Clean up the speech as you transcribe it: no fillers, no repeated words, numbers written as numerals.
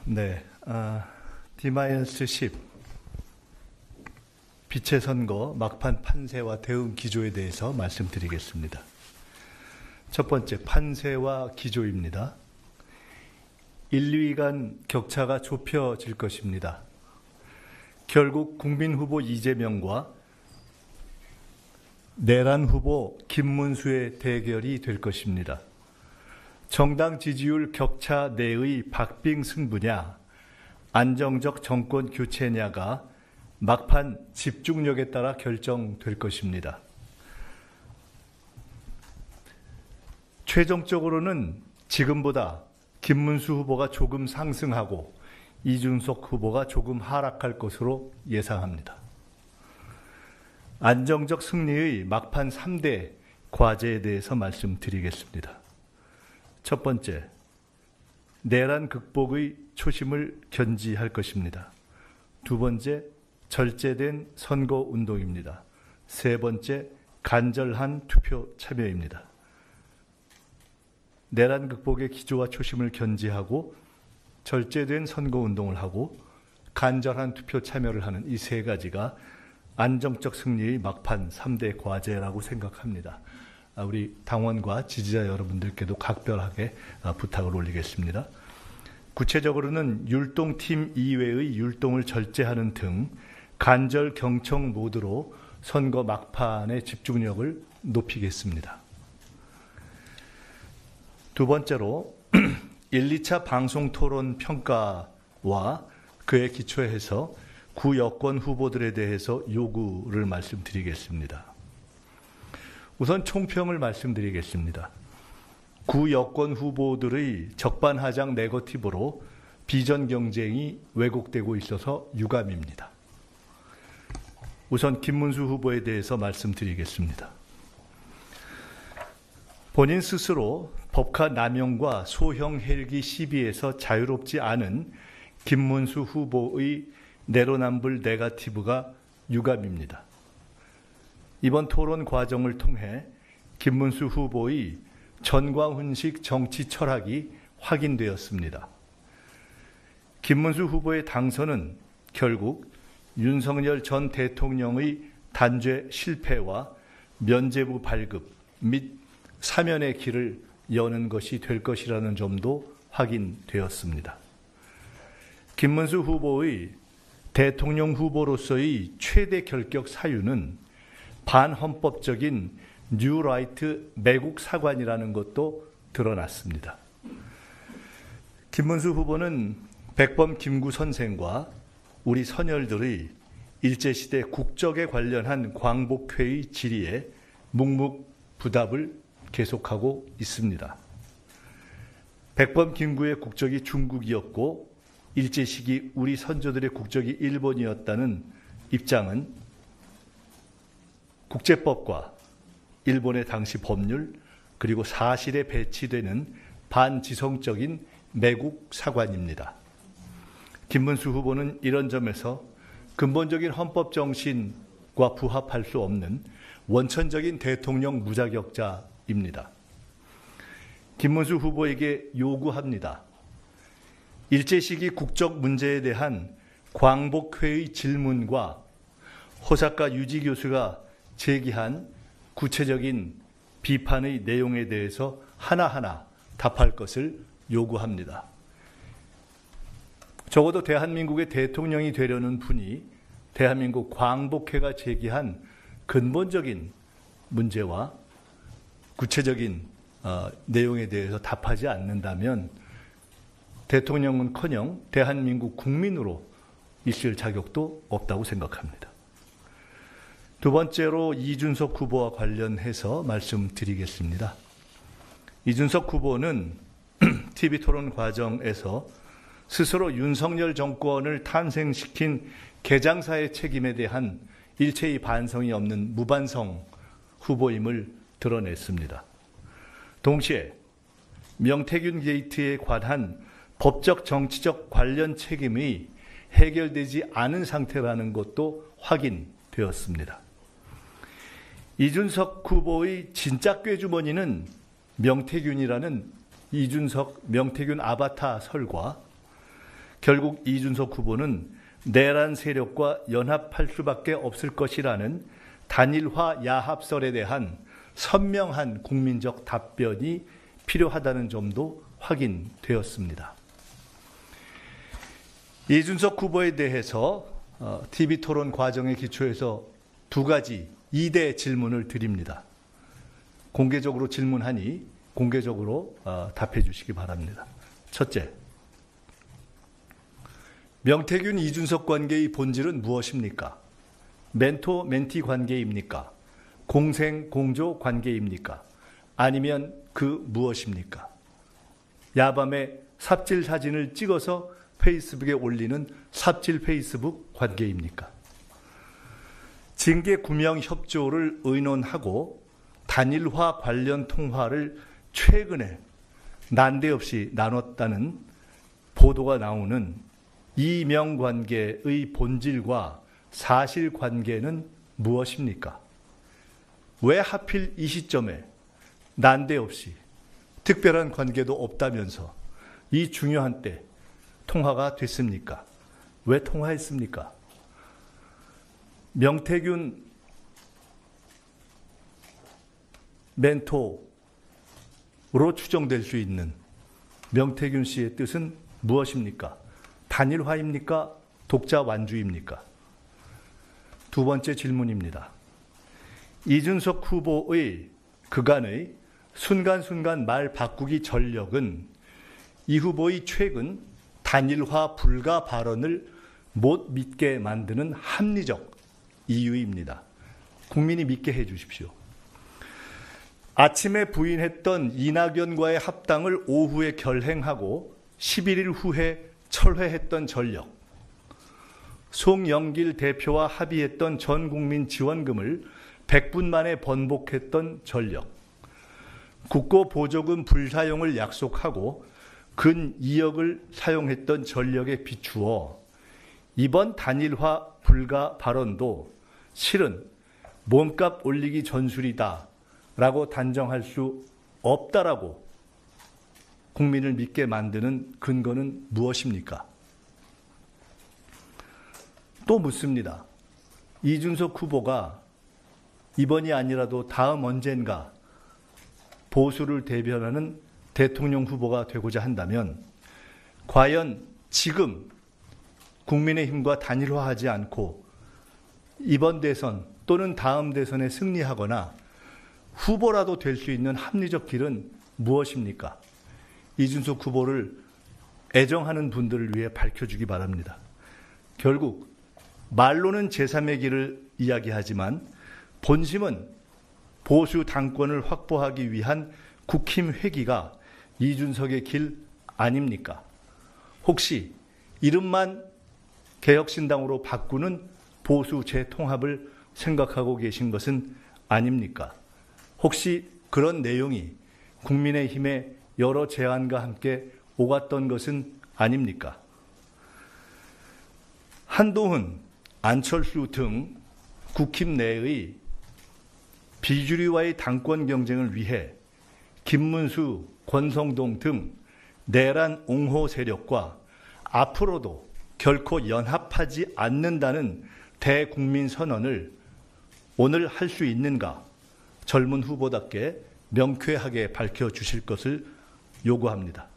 네, D-10 빛의 선거 막판 판세와 대응 기조에 대해서 말씀드리겠습니다. 첫 번째, 판세와 기조입니다. 1, 2위 간 격차가 좁혀질 것입니다. 결국 국민 후보 이재명과 내란 후보 김문수의 대결이 될 것입니다. 정당 지지율 격차 내의 박빙 승부냐, 안정적 정권 교체냐가 막판 집중력에 따라 결정될 것입니다. 최종적으로는 지금보다 김문수 후보가 조금 상승하고 이준석 후보가 조금 하락할 것으로 예상합니다. 안정적 승리의 막판 3대 과제에 대해서 말씀드리겠습니다. 첫 번째, 내란 극복의 초심을 견지할 것입니다. 두 번째, 절제된 선거운동입니다. 세 번째, 간절한 투표 참여입니다. 내란 극복의 기조와 초심을 견지하고 절제된 선거운동을 하고 간절한 투표 참여를 하는 이 세 가지가 안정적 승리의 막판 3대 과제라고 생각합니다. 우리 당원과 지지자 여러분들께도 각별하게 부탁을 올리겠습니다. 구체적으로는 율동팀 이외의 율동을 절제하는 등 간절 경청 모드로 선거 막판의 집중력을 높이겠습니다. 두 번째로 1, 2차 방송 토론 평가와 그에 기초해서 구 여권 후보들에 대해서 요구를 말씀드리겠습니다. 우선 총평을 말씀드리겠습니다. 구 여권 후보들의 적반하장 네거티브로 비전 경쟁이 왜곡되고 있어서 유감입니다. 우선 김문수 후보에 대해서 말씀드리겠습니다. 본인 스스로 법카 남용과 소형 헬기 시비에서 자유롭지 않은 김문수 후보의 내로남불 네거티브가 유감입니다. 이번 토론 과정을 통해 김문수 후보의 전광훈식 정치 철학이 확인되었습니다. 김문수 후보의 당선은 결국 윤석열 전 대통령의 단죄 실패와 면죄부 발급 및 사면의 길을 여는 것이 될 것이라는 점도 확인되었습니다. 김문수 후보의 대통령 후보로서의 최대 결격 사유는 반헌법적인 뉴라이트 매국 사관이라는 것도 드러났습니다. 김문수 후보는 백범 김구 선생과 우리 선열들의 일제시대 국적에 관련한 광복회의 질의에 묵묵부답을 계속하고 있습니다. 백범 김구의 국적이 중국이었고 일제 시기 우리 선조들의 국적이 일본이었다는 입장은 국제법과 일본의 당시 법률 그리고 사실에 배치되는 반지성적인 매국 사관입니다. 김문수 후보는 이런 점에서 근본적인 헌법 정신과 부합할 수 없는 원천적인 대통령 무자격자입니다. 김문수 후보에게 요구합니다. 일제 시기 국적 문제에 대한 광복회의 질문과 호사카 유지 교수가 제기한 구체적인 비판의 내용에 대해서 하나하나 답할 것을 요구합니다. 적어도 대한민국의 대통령이 되려는 분이 대한민국 광복회가 제기한 근본적인 문제와 구체적인 내용에 대해서 답하지 않는다면 대통령은커녕 대한민국 국민으로 있을 자격도 없다고 생각합니다. 두 번째로 이준석 후보와 관련해서 말씀드리겠습니다. 이준석 후보는 TV토론 과정에서 스스로 윤석열 정권을 탄생시킨 개장사의 책임에 대한 일체의 반성이 없는 무반성 후보임을 드러냈습니다. 동시에 명태균 게이트에 관한 법적 정치적 관련 책임이 해결되지 않은 상태라는 것도 확인되었습니다. 이준석 후보의 진짜 꾀주머니는 명태균이라는 명태균 아바타 설과 결국 이준석 후보는 내란 세력과 연합할 수밖에 없을 것이라는 단일화 야합설에 대한 선명한 국민적 답변이 필요하다는 점도 확인되었습니다. 이준석 후보에 대해서 TV토론 과정에 기초해서 2가지 2대 질문을 드립니다. 공개적으로 질문하니 공개적으로 답해 주시기 바랍니다. 첫째, 명태균 이준석 관계의 본질은 무엇입니까? 멘토 멘티 관계입니까? 공생 공조 관계입니까? 아니면 그 무엇입니까? 야밤에 삽질 사진을 찍어서 페이스북에 올리는 삽질 페이스북 관계입니까? 징계 구명 협조를 의논하고 단일화 관련 통화를 최근에 난데없이 나눴다는 보도가 나오는 이명 관계의 본질과 사실관계는 무엇입니까? 왜 하필 이 시점에 난데없이 특별한 관계도 없다면서 이 중요한 때 통화가 됐습니까? 왜 통화했습니까? 명태균 멘토로 추정될 수 있는 명태균 씨의 뜻은 무엇입니까? 단일화입니까? 독자 완주입니까? 2번째 질문입니다. 이준석 후보의 그간의 순간순간 말 바꾸기 전력은 이 후보의 최근 단일화 불가 발언을 못 믿게 만드는 합리적 이유입니다. 국민이 믿게 해 주십시오. 아침에 부인했던 이낙연과의 합당을 오후에 결행하고 11일 후에 철회했던 전력, 송영길 대표와 합의했던 전국민 지원금을 100분 만에 번복했던 전력, 국고보조금 불사용을 약속하고 근 2억을 사용했던 전력에 비추어 이번 단일화 불가 발언도 실은 몸값 올리기 전술이다 라고 단정할 수 없다라고 국민을 믿게 만드는 근거는 무엇입니까? 또 묻습니다. 이준석 후보가 이번이 아니라도 다음 언젠가 보수를 대변하는 대통령 후보가 되고자 한다면 과연 지금 국민의힘과 단일화하지 않고 이번 대선 또는 다음 대선에 승리하거나 후보라도 될 수 있는 합리적 길은 무엇입니까? 이준석 후보를 애정하는 분들을 위해 밝혀주기 바랍니다. 결국 말로는 제3의 길을 이야기하지만 본심은 보수 당권을 확보하기 위한 국힘 회기가 이준석의 길 아닙니까? 혹시 이름만 개혁신당으로 바꾸는 보수 재통합을 생각하고 계신 것은 아닙니까? 혹시 그런 내용이 국민의힘의 여러 제안과 함께 오갔던 것은 아닙니까? 한동훈, 안철수 등 국힘 내의 비주류와의 당권 경쟁을 위해 김문수, 권성동 등 내란 옹호 세력과 앞으로도 결코 연합하지 않는다는 대국민 선언을 오늘 할 수 있는가? 젊은 후보답게 명쾌하게 밝혀주실 것을 요구합니다.